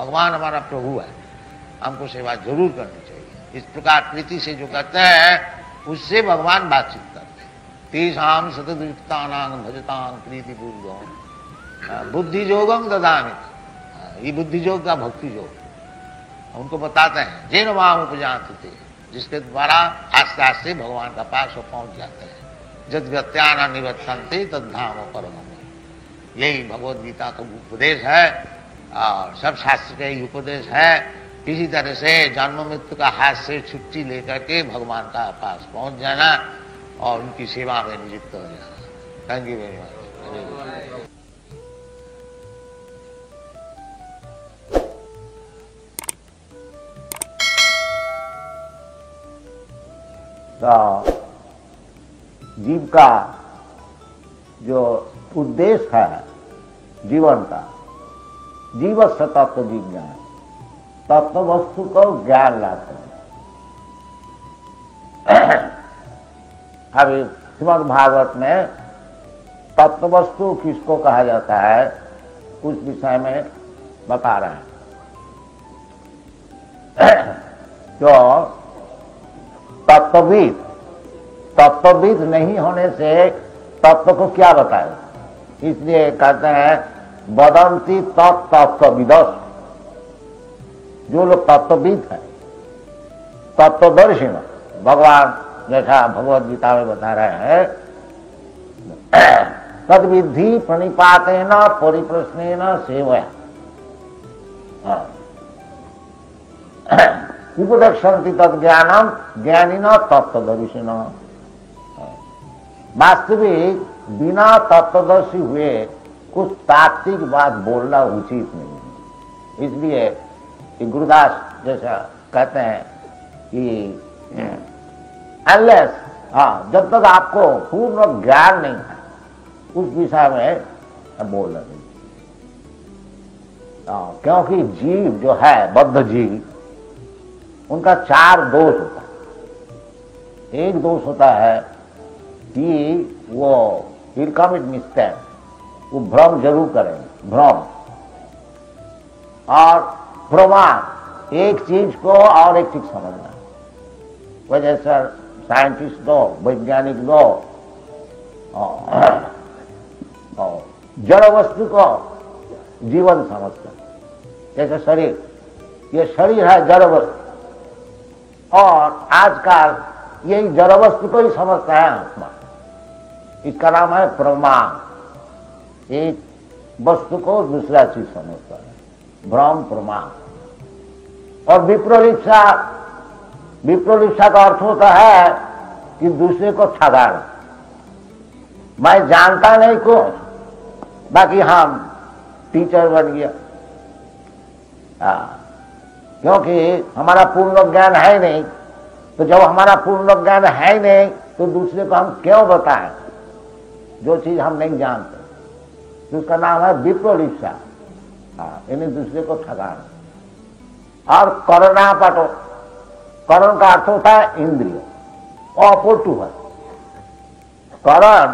भगवान हमारा प्रभु है, हमको सेवा जरूर करनी चाहिए। इस प्रकार प्रीति से जो कहते हैं उससे भगवान बातचीत करते हैं। तेषाम सतदुक्तानां भजतां प्रीति पूर्वम बुद्धि योगम ददामि, ये बुद्धि योग का भक्ति योग उनको बताते हैं। जेन वाम उपजाते, जिसके द्वारा आस्ते आस्ते भगवान का पास वो पहुंच जाते हैं। जद व्यत्याना निवर्तन्ते तद्धाम परमम्, यही भगवद गीता का उपदेश है और सब शास्त्र का यही उपदेश है। किसी तरह से जन्म मृत्यु का हाथ से छुट्टी लेकर के भगवान का पास पहुंच जाना और उनकी सेवा में नियुक्त हो जाना। Thank you very much. तो जीव का जो उद्देश्य है जीवन का, जीवस्य तत्व विज्ञान, तत्व वस्तु को ज्ञान लाते हैं। अभी श्रीमद् भागवत में तत्व वस्तु किसको कहा जाता है उस विषय में बता रहे हैं। जो तत्वविद, तत्वविद नहीं होने से तत्व को क्या बताए, इसलिए कहते हैं वदंती तत्तत्वविदः। जो लोग तत्वविद है, तत्वदर्शी, भगवान जैसा भगवद गीता में बता रहे हैं, तद्विद्धि प्रणिपातेन परिप्रश्नेन सेवया उपदक्षन्ति तद्ज्ञानम ज्ञानिना तत्वदर्शिना। वास्तविक बिना तत्वदर्शी हुए कुछ तात्विक बात बोलना उचित नहीं है। इसलिए गुरुदास जैसा कहते हैं कि अनलेस, जब तक आपको पूर्ण ज्ञान नहीं है उस विषय में बोलना नहीं। क्योंकि जीव जो है, बद्ध जीव, उनका 4 दोष होता है। एक दोष होता है कि वो विल कमिट मिस्टेक, वो भ्रम जरूर करेंगे, भ्रम और प्रमाण, एक चीज को और एक चीज समझना। वजह से साइंटिस्ट लो, वैज्ञानिक लो, जड़ वस्तु को जीवन समझते हैं। जैसे शरीर, ये शरीर है जड़ वस्तु, और आजकल यही जड़ वस्तु को ही समझता है आत्मा। इसका नाम है प्रमाण। एक वस्तु को दूसरा चीज समझता है, भ्रम प्रमाण। और विप्रोलिप्सा, विप्रोलिप्सा का अर्थ होता है कि दूसरे को ठगाना। मैं जानता नहीं कुछ, बाकी हम टीचर बन गया। क्योंकि हमारा पूर्ण ज्ञान है नहीं, तो जब हमारा पूर्ण ज्ञान है नहीं तो दूसरे को हम क्यों बताएं जो चीज हम नहीं जानते। तो उसका नाम है विप्रोलिप्सा, इन्हें दूसरे को ठगाना। और करणापटो, करण का अर्थ होता है इंद्रिय, अपोटू है। करण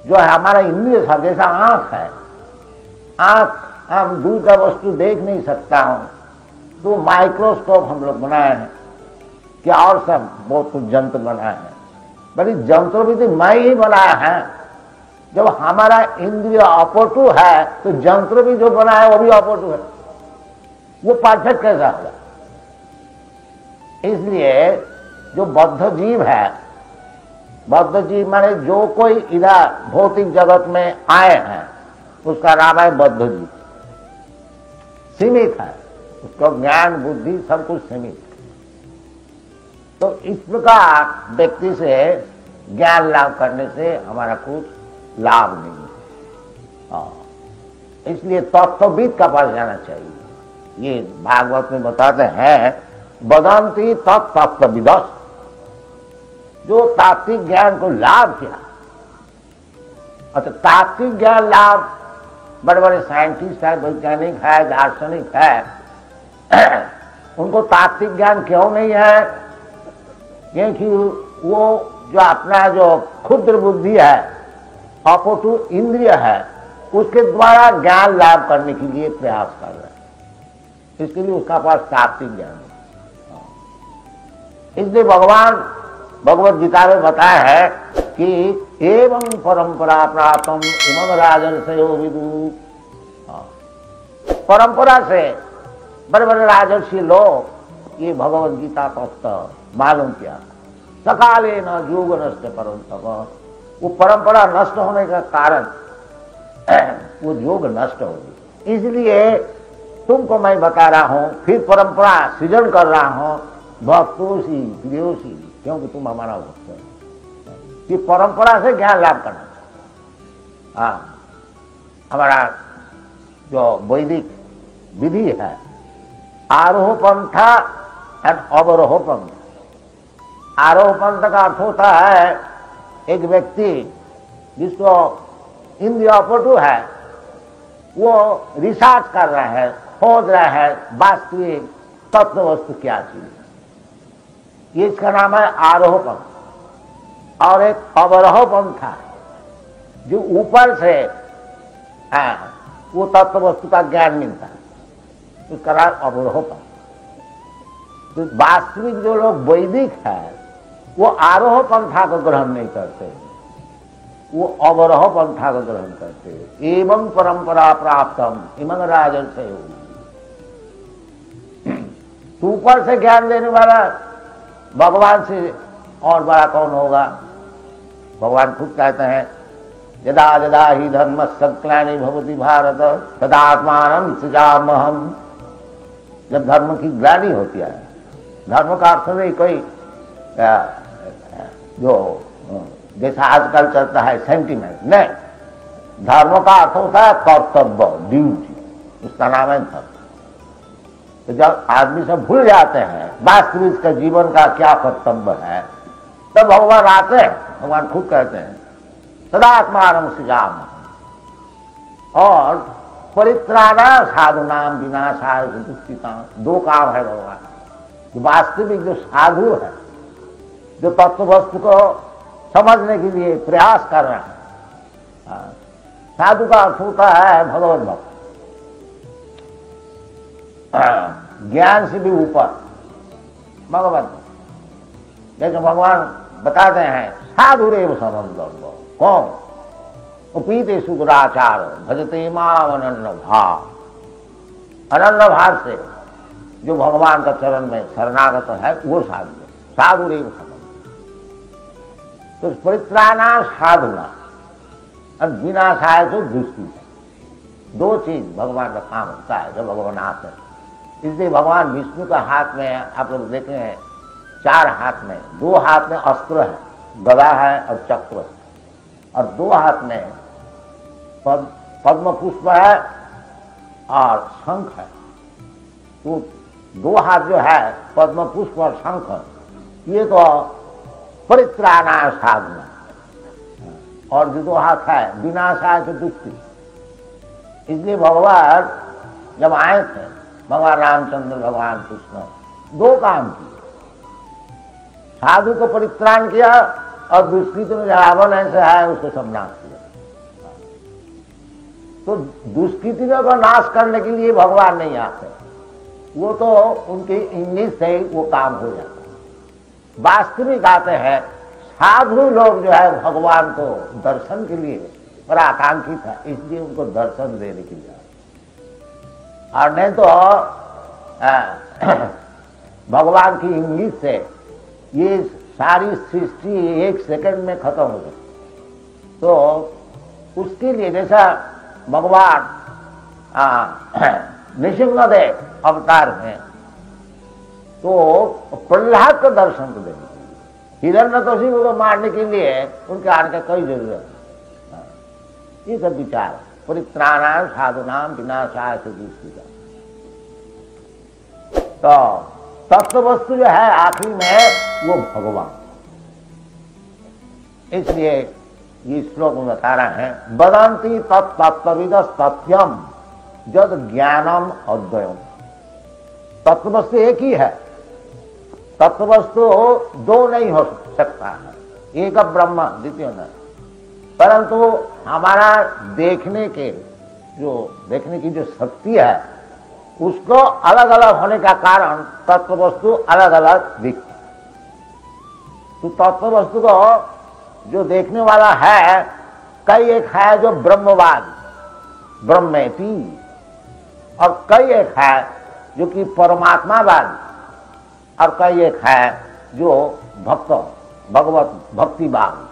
जो है हमारा इंद्रिय था, जैसा आंख है, आंख हम दूर का वस्तु देख नहीं सकता हूं, तो माइक्रोस्कोप हम लोग बनाए हैं, क्या और सब बहुत कुछ यंत्र बनाए हैं। बड़ी जंत्र भी मैं ही बनाया है। जब हमारा इंद्रिय अपटू है तो यंत्र भी जो बनाया वो भी अपटू है, वो परफेक्ट कैसा होगा। इसलिए जो बद्ध जीव है, बद्ध जीव माने जो कोई इधर भौतिक जगत में आए हैं, उसका नाम है बद्ध जीव। सीमित है, उसका ज्ञान बुद्धि सब कुछ सीमित है। तो इस प्रकार व्यक्ति से ज्ञान लाभ करने से हमारा कुछ लाभ नहीं है। इसलिए तत्वविद का पास जाना चाहिए। ये भागवत में बताते हैं वदंती तत्तत्वविदः, जो तात्विक ज्ञान को लाभ किया। अच्छा, तात्विक ज्ञान लाभ बड़े बड़े साइंटिस्ट है, वैज्ञानिक है, दार्शनिक है, उनको तात्विक ज्ञान क्यों नहीं है? क्योंकि वो जो अपना जो क्षुद्र बुद्धि है, अपटू इंद्रिय है, उसके द्वारा ज्ञान लाभ करने के लिए प्रयास कर रहे हैं। इसके लिए उसका पास सात्विक ज्ञान है। इसलिए भगवान भगवत गीता में बताया है कि एवं परंपरा प्राप्तम इमं राजर्षयो विदु। परंपरा से बड़े बड़े राजर्षि लोग ये भगवत गीता तत्व मालूम किया। सकाले न योग नष्ट परंतप, वो परंपरा नष्ट होने का कारण वो योग नष्ट होगी। इसलिए तुमको मैं बता रहा हूं, फिर परंपरा सृजन कर रहा हूं, भक्तोसी प्रियोसी, क्योंकि तुम हमारा भक्त हो। कि परंपरा से ज्ञान लाभ करना। हाँ, हमारा जो वैदिक विधि है, आरोह पंथा एंड अवरोह पंथ। आरोह पंथ का अर्थ होता है एक व्यक्ति जिसको इंद्रिय पटु है, वो रिसर्च कर रहा है, खोज रहा है वास्तविक तत्व वस्तु क्या चीज, ये इसका नाम है आरोह पंथ। और एक अवरोह पंथ है जो ऊपर से वो तत्व वस्तु का ज्ञान मिलता है, उसका नाम अवरोह पंथ। तो वास्तविक जो लोग वैदिक है वो आरोह पंथा को ग्रहण नहीं करते, वो अवरोह पंथा को ग्रहण करते। एवं परंपरा प्राप्तम इमं राजर्षयो। ऊपर से ज्ञान देने वाला भगवान से और बड़ा कौन होगा? भगवान खुद कहते हैं यदा यदा ही धर्म संक्लानि भवति भारत तदात्मानं सृजाम्यहम्। जब धर्म की ग्लानि होती है, धर्म का अर्थ नहीं कोई जो जैसा आजकल चलता है सेंटिमेंट, नहीं, धर्म का अर्थ होता है कर्तव्य, ड्यूटी, उसका नाम है धर्म। तो जब आदमी सब भूल जाते हैं वास्तविक का जीवन का क्या कर्तव्य है, तब भगवान आते हैं। भगवान खुद कहते हैं सदात्मानं सृजाम्यहम्। और परित्राणा साधुनाम विनाशाय दुष्कृताम्। दो काम है भगवान। जो वास्तविक जो साधु है, जो तत्व वस्तु को समझने के लिए प्रयास कर रहे हैं, साधु का अर्थ होता है भगवत भक्त, ज्ञान से भी ऊपर भगवत। जैसे भगवान बताते हैं साधुरेव समन्वय। कौन? उपीते सुदुराचार भजते माम अनन्य भाव। अनन्य भाव से जो भगवान का चरण में शरणागत है वो साधु है। साधुरेव समन्वय। तो परित्राणा साधुना और विनाशाय तो दुष्टि। दो चीज भगवान का काम होता है जब भगवान आते हैं। इसलिए भगवान विष्णु का हाथ में, आप लोग देखे हैं, 4 हाथ में, 2 हाथ में अस्त्र है, गदा है और चक्र है, और 2 हाथ में पद्म पुष्प है और शंख है। तो 2 हाथ जो है पद्म पुष्प और शंख, ये तो परित्राणा साधना। और जो 2 हाथ है विनाशाय तो दुष्टि। इसलिए भगवान जब आए थे, भगवान रामचंद्र भगवान कृष्ण, 2 काम किए। साधु को परित्राण किया और दुष्कृति में रावण ऐसे है उसको सब नाश किया। तो दुष्कृतियों का नाश करने के लिए भगवान नहीं आते, वो तो उनकी इंग्लिश से वो काम हो जाता है। वास्तविक आते हैं साधु लोग जो है भगवान को दर्शन के लिए बड़ा आकांक्षित है, इसलिए उनको दर्शन देने के लिए। और नहीं तो भगवान की इंग्लिश से ये सारी सृष्टि 1 सेकंड में खत्म हो गई। तो उसके लिए जैसा भगवान नृसिंहदेव अवतार में तो प्रहलाद को दर्शन को देने के लिए, हिरण्यकशिपु को मारने के लिए उनके आने का कोई जरूरत नहीं। ये सब विचार परित्राणाय साधुनाम विनाशाय तो दुष्कृताम्। तो तत्व वस्तु जो है आखिरी में वो भगवान। इसलिए ये श्लोक में बता रहे हैं वदन्ति तत्तत्त्वविदः सत्यम जद ज्ञानम अद्वयम्। तत्व वस्तु एक ही है, तत्व वस्तु 2 नहीं हो सकता है, एक ब्रह्म द्वितीय नहीं। परंतु हमारा देखने की जो शक्ति है उसको अलग अलग होने का कारण तत्व वस्तु अलग अलग दिखती। तो तत्व वस्तु को जो देखने वाला है, कई एक है जो ब्रह्मवाद, ब्रह्मेति, और कई एक है जो कि परमात्मावाद, और कई एक है जो भक्त भगवत भक्तिवाद।